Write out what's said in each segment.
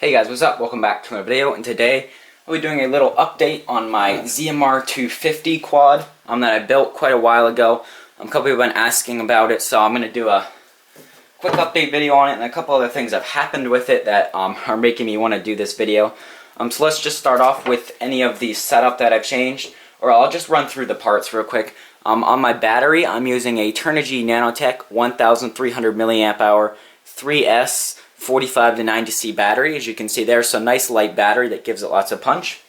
Hey guys, what's up? Welcome back to another video, and today I'll be doing a little update on my ZMR250 quad that I built quite a while ago. A couple people have been asking about it, so I'm going to do a quick update video on it and a couple other things that have happened with it that are making me want to do this video. So let's just start off with any of the setup that I've changed, or I'll just run through the parts real quick. On my battery, I'm using a Turnigy Nanotech 1300 milliamp hour 3S 45 to 90C battery, as you can see there. So nice light battery that gives it lots of punch.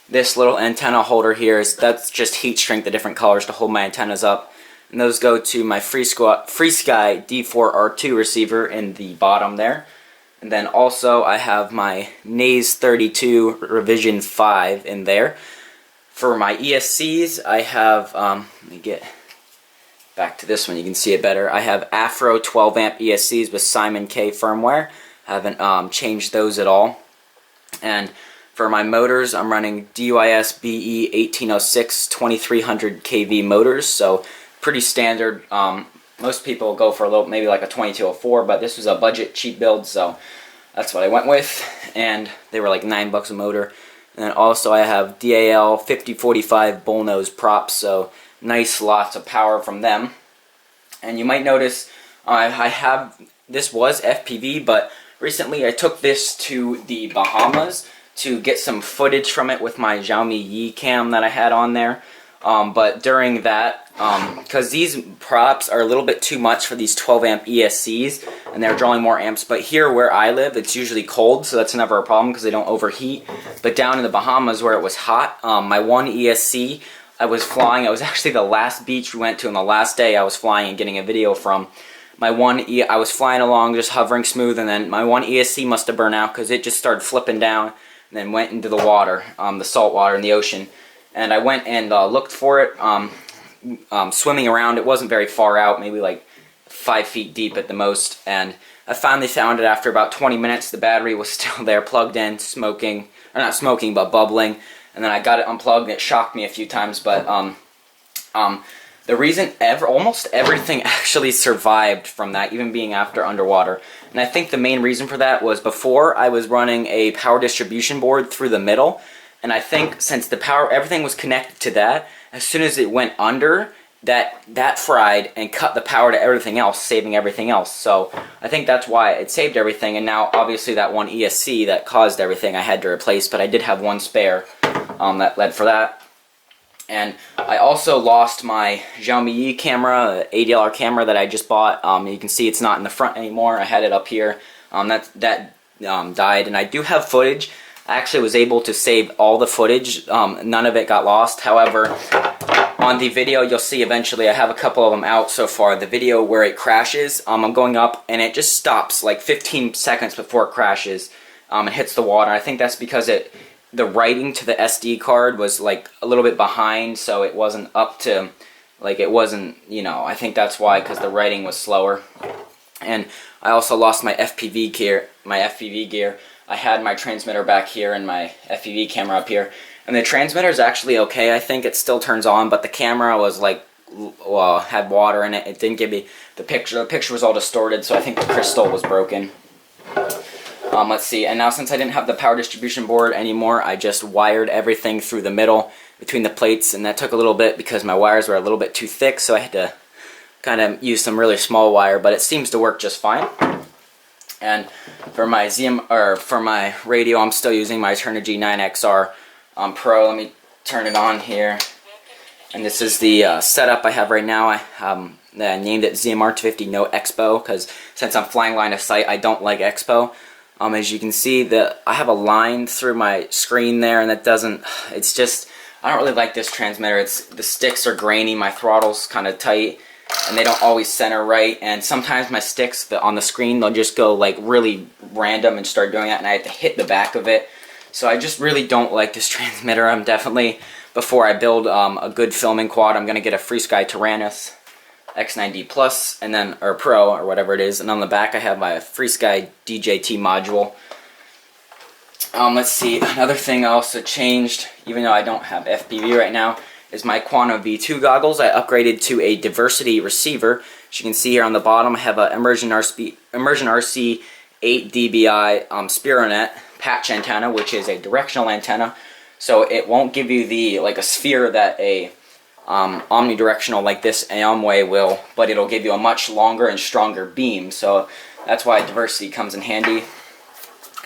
This little antenna holder here that's just heat shrink the different colors to hold my antennas up, and those go to my FreeSky D4R2 receiver in the bottom there. And then also I have my Naze 32 Revision 5 in there. For my ESCs, I have let me get back to this one, you can see it better. I have Afro 12 amp ESCs with Simon K firmware. Haven't changed those at all. And for my motors, I'm running DYS BE 1806 2300 kV motors, so pretty standard. Most people go for a little, maybe like a 2204, but this was a budget cheap build, so that's what I went with. And they were like $9 a motor. And then also I have DAL 5045 bullnose props, so nice, lots of power from them. And you might notice this was FPV, but recently I took this to the Bahamas to get some footage from it with my Xiaomi Yi cam that I had on there. But during that, because these props are a little bit too much for these 12 amp ESCs, and they're drawing more amps, but here where I live it's usually cold, so that's never a problem because they don't overheat. But down in the Bahamas where it was hot, my one ESC I was flying, it was actually the last beach we went to, and the last day I was flying and getting a video from. I was flying along just hovering smooth, and then my one ESC must have burned out because it just started flipping down and then went into the water, the salt water in the ocean. And I went and looked for it, swimming around. It wasn't very far out, maybe like 5 feet deep at the most. And I finally found it after about 20 minutes. The battery was still there, plugged in, smoking, or not smoking, but bubbling. And then I got it unplugged, and it shocked me a few times. But the reason almost everything actually survived from that, even being after underwater. And I think the main reason for that was before I was running a power distribution board through the middle. And I think since the power, everything was connected to that, as soon as it went under, that fried and cut the power to everything else, saving everything else. So I think that's why it saved everything. And now obviously that one ESC that caused everything I had to replace, but I did have one spare that led for that. And I also lost my Xiaomi Yi camera, ADLR camera that I just bought. You can see it's not in the front anymore. I had it up here. That died, and I do have footage. I actually was able to save all the footage. None of it got lost. However, on the video you'll see eventually, I have a couple of them out so far. The video where it crashes, I'm going up and it just stops like 15 seconds before it crashes and hits the water. I think that's because the writing to the SD card was like a little bit behind, so it wasn't up to, like it wasn't, you know, I think that's why, because the writing was slower. And I also lost my FPV gear. I had my transmitter back here and my FPV camera up here. And the transmitter is actually okay, I think it still turns on, but the camera was like, well, had water in it. It didn't give me the picture. The picture was all distorted, so I think the crystal was broken. Let's see, and now since I didn't have the power distribution board anymore, I just wired everything through the middle between the plates, and that took a little bit because my wires were a little bit too thick, so I had to kind of use some really small wire, but it seems to work just fine. And for my for my radio, I'm still using my Turnigy 9XR Pro. Let me turn it on here. And this is the setup I have right now. I named it ZMR250 No Expo because since I'm flying line of sight, I don't like Expo. As you can see, I have a line through my screen there, and that doesn't. It's just, I don't really like this transmitter. The sticks are grainy. My throttle's kind of tight, and they don't always center right, and sometimes my sticks on the screen, they'll just go like really random and start doing that, and I have to hit the back of it. So I just really don't like this transmitter. I'm definitely, before I build a good filming quad, I'm going to get a FreeSky Tyrannus X9D Plus, and then, or Pro, or whatever it is, and on the back I have my FreeSky DJT module. Let's see, another thing I also changed, even though I don't have FPV right now, is my Quantum V2 goggles. I upgraded to a diversity receiver. As you can see here on the bottom, I have a Immersion RC 8 dBi Spironet patch antenna, which is a directional antenna. So it won't give you the like a sphere that a omnidirectional like this Amway will, but it'll give you a much longer and stronger beam. So that's why diversity comes in handy.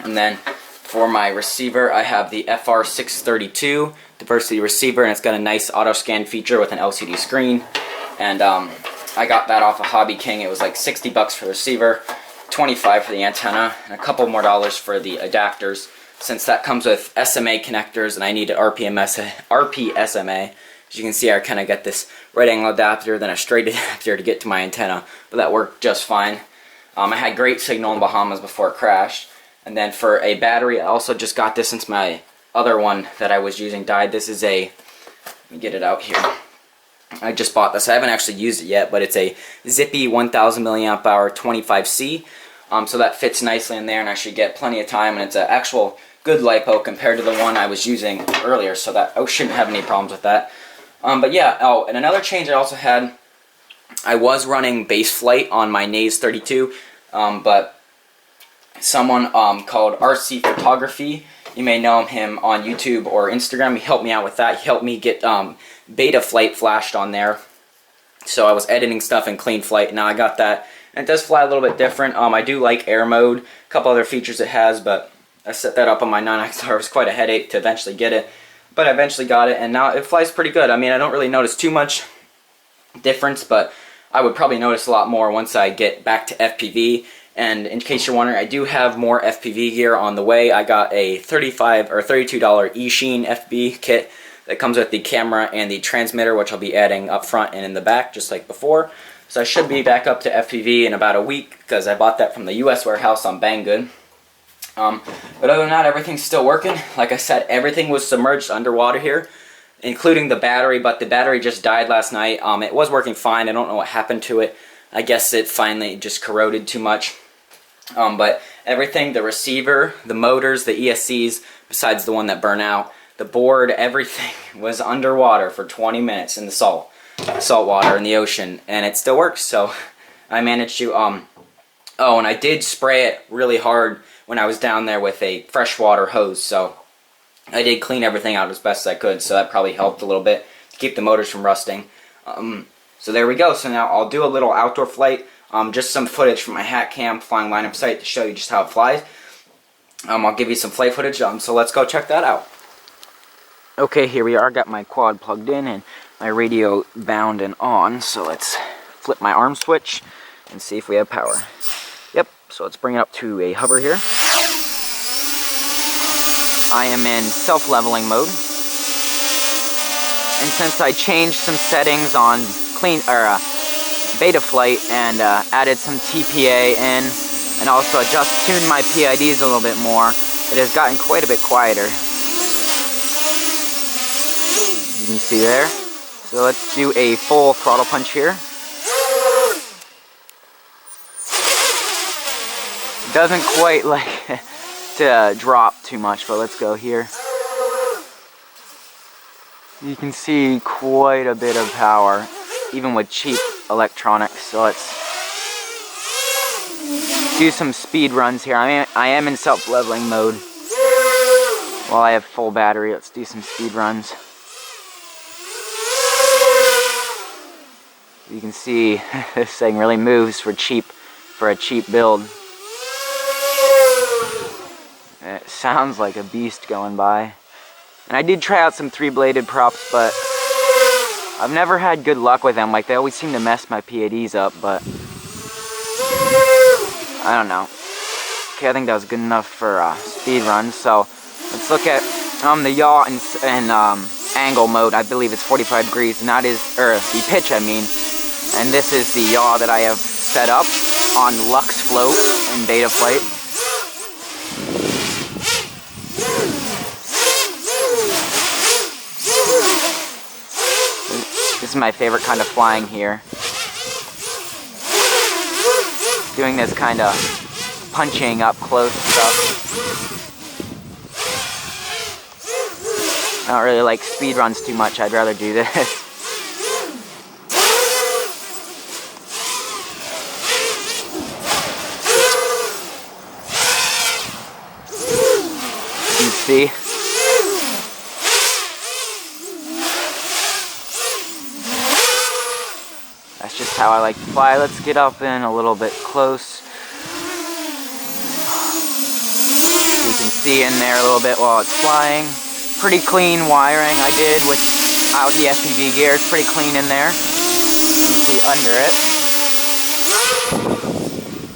And then for my receiver, I have the FR632 diversity receiver, and it's got a nice auto scan feature with an LCD screen. And I got that off of Hobby King. It was like 60 bucks for the receiver, 25 for the antenna, and a couple more dollars for the adapters, since that comes with SMA connectors and I need an RPSMA. As you can see, I kind of got this right angle adapter, then a straight adapter to get to my antenna, but that worked just fine. I had great signal in Bahamas before it crashed. And then for a battery, I also just got this since my other one that I was using died. This is a, let me get it out here. I just bought this. I haven't actually used it yet, but it's a Zippy 1000 milliamp hour 25C. So that fits nicely in there, and I should get plenty of time, and it's an actual good LiPo compared to the one I was using earlier, so that I shouldn't have any problems with that. But yeah, oh, and another change I also had, I was running base flight on my Naze 32, but someone called RC Photography, you may know him on YouTube or Instagram, he helped me out with that. He helped me get beta flight flashed on there. So I was editing stuff in clean flight. Now I got that, and it does fly a little bit different. I do like air mode, a couple other features it has, but I set that up on my 9XR. It was quite a headache to eventually get it, but I eventually got it, and now it flies pretty good. I mean, I don't really notice too much difference, but I would probably notice a lot more once I get back to FPV. And in case you're wondering, I do have more FPV gear on the way. I got a $35 or $32 eSheen FPV kit that comes with the camera and the transmitter, which I'll be adding up front and in the back, just like before. So I should be back up to FPV in about a week, because I bought that from the US warehouse on Banggood. But other than that, everything's still working. Like I said, everything was submerged underwater here, including the battery, but the battery just died last night. It was working fine. I don't know what happened to it. I guess it finally just corroded too much. But everything, the receiver, the motors, the ESCs, besides the one that burned out, the board, everything was underwater for 20 minutes in the salt water in the ocean, and it still works. So I managed to, oh, and I did spray it really hard when I was down there with a freshwater hose, so I did clean everything out as best as I could, so that probably helped a little bit to keep the motors from rusting. So there we go. So now I'll do a little outdoor flight. Just some footage from my hat cam flying line of sight to show you just how it flies. I'll give you some flight footage, so let's go check that out. Okay, here we are. Got my quad plugged in and my radio bound and on. So let's flip my arm switch and see if we have power. Yep, so let's bring it up to a hover here. I am in self-leveling mode. And since I changed some settings on beta flight and added some TPA in, and also just tuned my PIDs a little bit more, it has gotten quite a bit quieter. You can see there. So let's do a full throttle punch here. It doesn't quite like to drop too much, but let's go here. You can see quite a bit of power, even with cheap electronics. So let's do some speed runs here. I am in self-leveling mode while I have full battery. Let's do some speed runs. You can see this thing really moves for a cheap build. It sounds like a beast going by. And I did try out some 3-bladed props, but I've never had good luck with them. Like, they always seem to mess my PIDs up, but I don't know. Okay, I think that was good enough for speed runs. So let's look at the yaw and angle mode. I believe it's 45 degrees, and that is, or the pitch, I mean. And this is the yaw that I have set up on Lux Float in beta flight. This is my favorite kind of flying here. Doing this kind of punching up close stuff. I don't really like speed runs too much. I'd rather do this. see. That's just how I like to fly. Let's get up in a little bit close. You can see in there a little bit while it's flying. Pretty clean wiring I did without the FPV gear. It's pretty clean in there. You can see under it.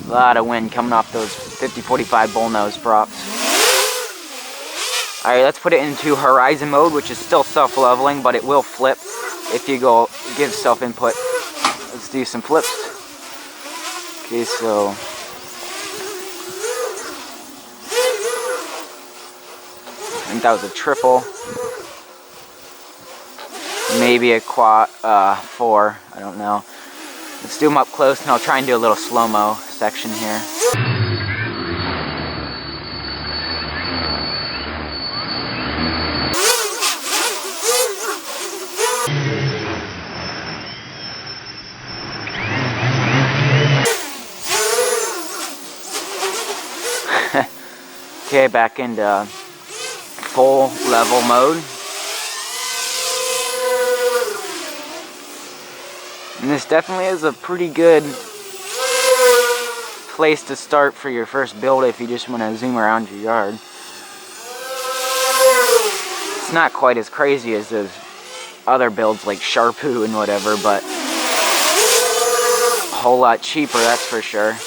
A lot of wind coming off those 50-45 bullnose props. Alright, let's put it into horizon mode, which is still self-leveling, but it will flip if you go give self-input. Let's do some flips. Okay, so I think that was a triple. Maybe a quad 4, I don't know. Let's do them up close, and I'll try and do a little slow-mo section here. Okay, back into full level mode. And this definitely is a pretty good place to start for your first build if you just want to zoom around your yard. It's not quite as crazy as those other builds like Sharpoo and whatever, but a whole lot cheaper, that's for sure.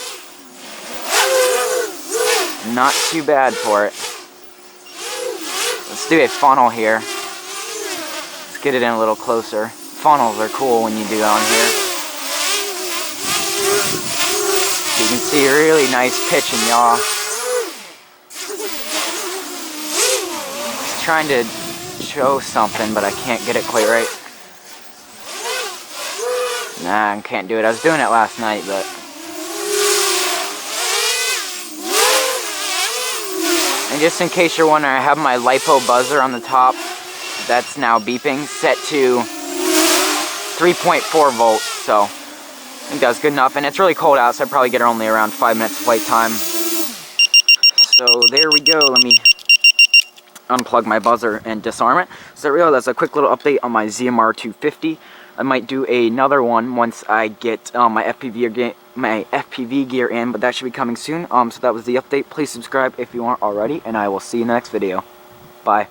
Not too bad for it. Let's do a funnel here. Let's get it in a little closer. Funnels are cool when you do on here. You can see a really nice pitch and yaw. Just trying to show something, but I can't get it quite right. Nah, I can't do it. I was doing it last night, but and just in case you're wondering, I have my LiPo buzzer on the top that's now beeping, set to 3.4 volts, so I think that's good enough. And it's really cold out, so I'd probably get her only around 5 minutes flight time. So there we go. Let me unplug my buzzer and disarm it. So there we go. That's a quick little update on my ZMR250. I might do another one once I get my FPV gear in, but that should be coming soon. So that was the update. Please subscribe if you aren't already, and I will see you in the next video. Bye.